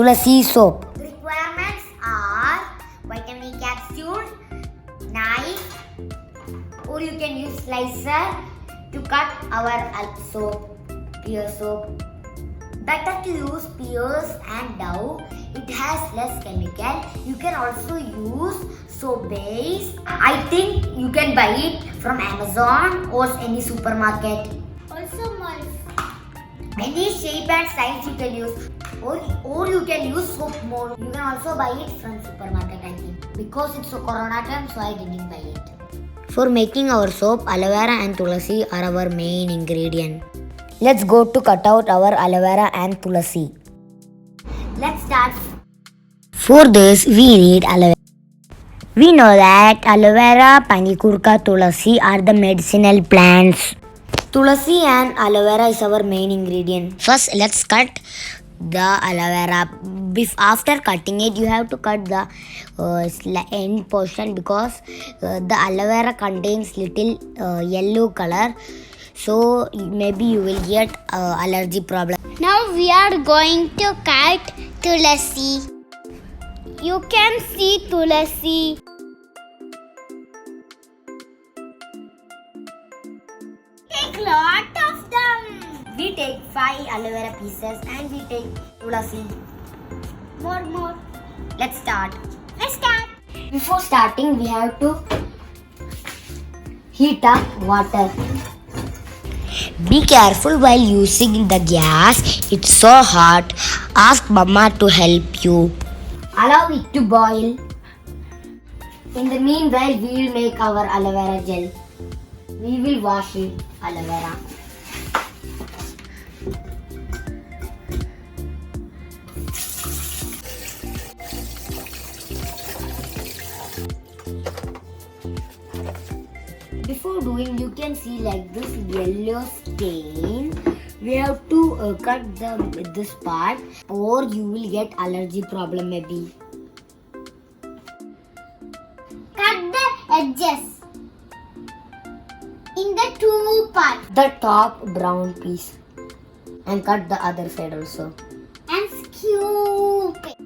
Tulasi soap. Requirements are vitamin E capsule, knife, or you can use slicer to cut our soap, pear soap. Better to use pears and Dove. It has less chemical. You can also use soap base. I think you can buy it from Amazon or any supermarket. Also malls. Any shape and size you can use. Or you can use soap mold. You can also buy it from supermarket, I think. Because it's a corona time, so I didn't buy it. For making our soap, aloe vera and tulasi are our main ingredient. Let's go to cut out our aloe vera and tulasi. Let's start. For this, we need aloe vera. We know that aloe vera, panikurka, tulasi are the medicinal plants. Tulasi and aloe vera is our main ingredient. First, let's cut the aloe vera. After cutting it, you have to cut the end portion because the aloe vera contains little yellow color. So maybe you will get allergy problem. Now we are going to cut tulasi. You can see tulasi. Take lot of them. We take 5 aloe vera pieces and we take tulasi. More. Let's start. Before starting, we have to heat up water. Be careful while using the gas. It's so hot. Ask Mama to help you. Allow it to boil. In the meanwhile, we will make our aloe vera gel. We will wash it, aloe vera. Before doing, you can see like this yellow stain. We have to cut this part or you will get allergy problem maybe. Cut the edges in the 2 parts The top brown piece and cut the other side also. and scoop it.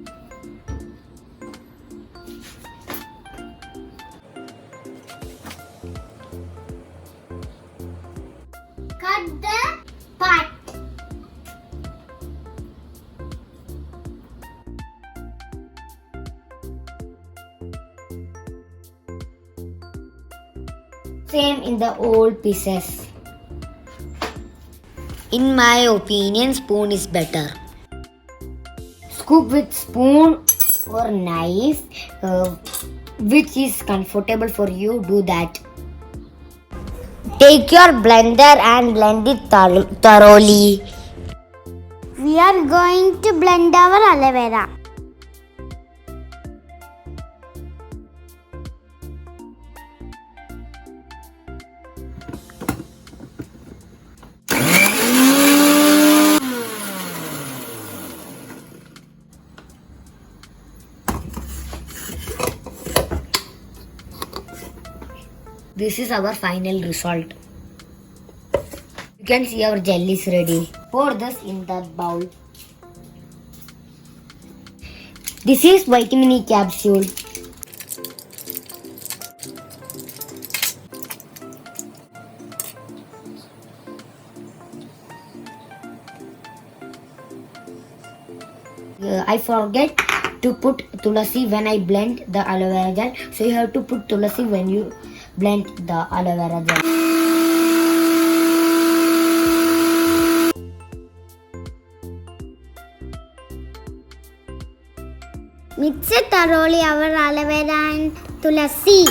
Cut the part. Same in the old pieces. In my opinion, spoon is better. Scoop with spoon or knife, which is comfortable for you, do that. Take your blender and blend it thoroughly. We are going to blend our aloe vera. This is our final result. You can see our gel is ready. Pour this in the bowl. This is vitamin E capsule. I forget to put tulasi when I blend the aloe vera gel. So you have to put tulasi when you blend the aloe vera gel. Mix it thoroughly our aloe vera and tulasi.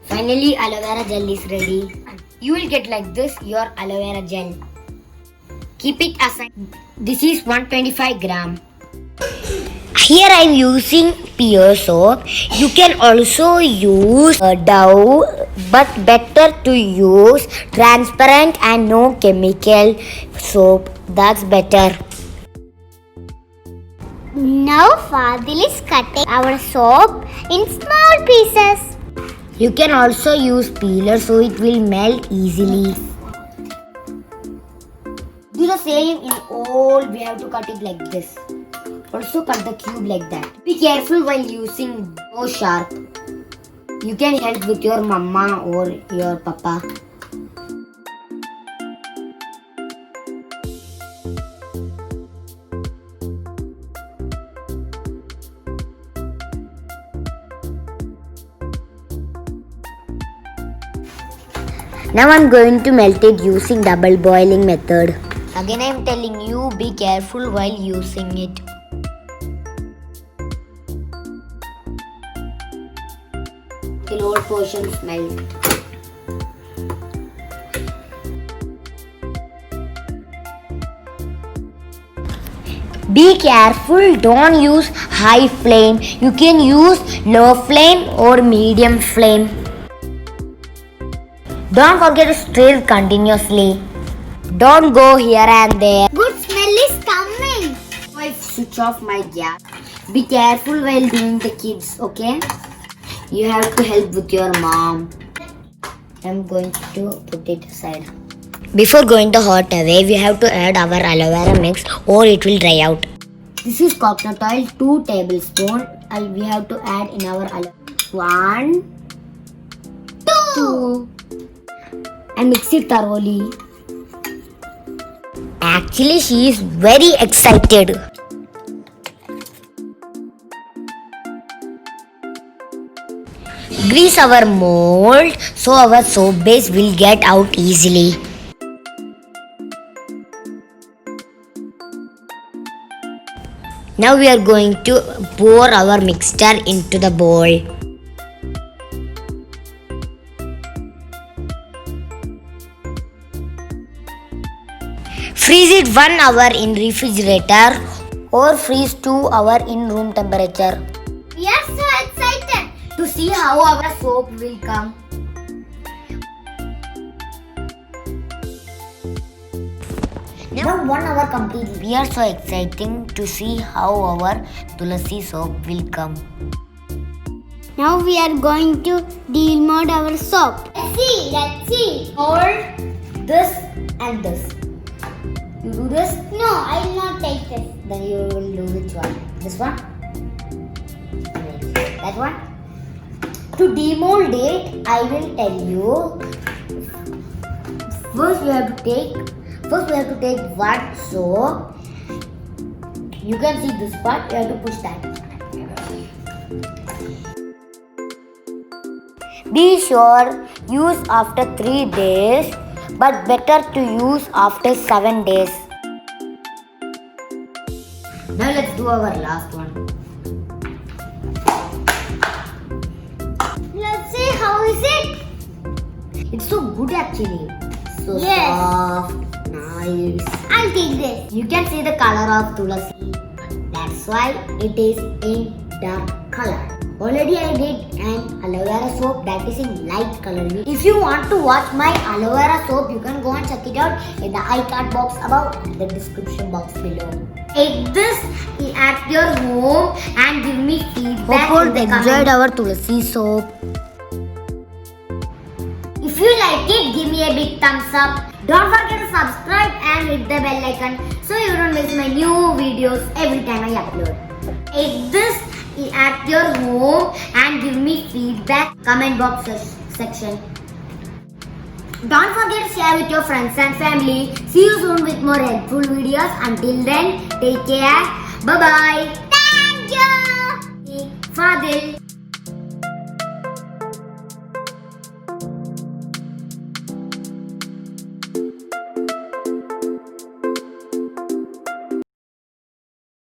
Finally, aloe vera gel is ready. You will get like this your aloe vera gel. Keep it aside. This is 125 gram. Here I am using pear soap. You can also use Dove, but better to use transparent and no chemical soap. That's better. Now Fadil is cutting our soap in small pieces. You can also use peeler so it will melt easily. Do the same in all. We have to cut it like this. Also cut the cube like that. Be careful while using no sharp. You can help with your mama or your papa. Now I'm going to melt it using double boiling method. Again I am telling you, be careful while using it. Till all portions melt. Be careful, don't use high flame. You can use low flame or medium flame. Don't forget to stir continuously. Don't go here and there. Good smell is coming. I switch off my gas. Be careful while doing the kids, okay? You have to help with your mom. I'm going to put it aside. Before going to hot away, we have to add our aloe vera mix or it will dry out. This is coconut oil, 2 tablespoons. And we have to add in our aloe. 1, 2. And mix it thoroughly. Actually, she is very excited. Grease our mold so our soap base will get out easily. Now we are going to pour our mixture into the bowl. Freeze it 1 hour in refrigerator or freeze 2 hours in room temperature. We are so excited. To see how our soap will come. Now 1 hour completely. We are so excited to see how our Tulasi soap will come. Now we are going to demold our soap. Let's see. Hold this and this. You do this, No, I will not take this. then you will do which one? This one? That one? To demold it, I will tell you. First we have to take one soap. You can see this part, you have to push that. Be sure use after 3 days, but better to use after 7 days. Now let's do our last one. Let's see how is it. It's so good actually. So Yes. soft, nice. I'll take this. You can see the color of Tulasi. That's why it is in dark color. Already I did an aloe vera soap that is in light color. If you want to watch my aloe vera soap, you can go and check it out in the iCard box above and the description box below. Take this at your home and give me feedback. Hope in the you comment. enjoyed our Tulasi soap. If you like it, give me a big thumbs up. Don't forget to subscribe and hit the bell icon so you don't miss my new videos every time I upload. Take this at your home and give me feedback comment box section. Don't forget to share with your friends and family. See you soon with more helpful videos. Until then, take care. Bye bye. Thank you. Fadil.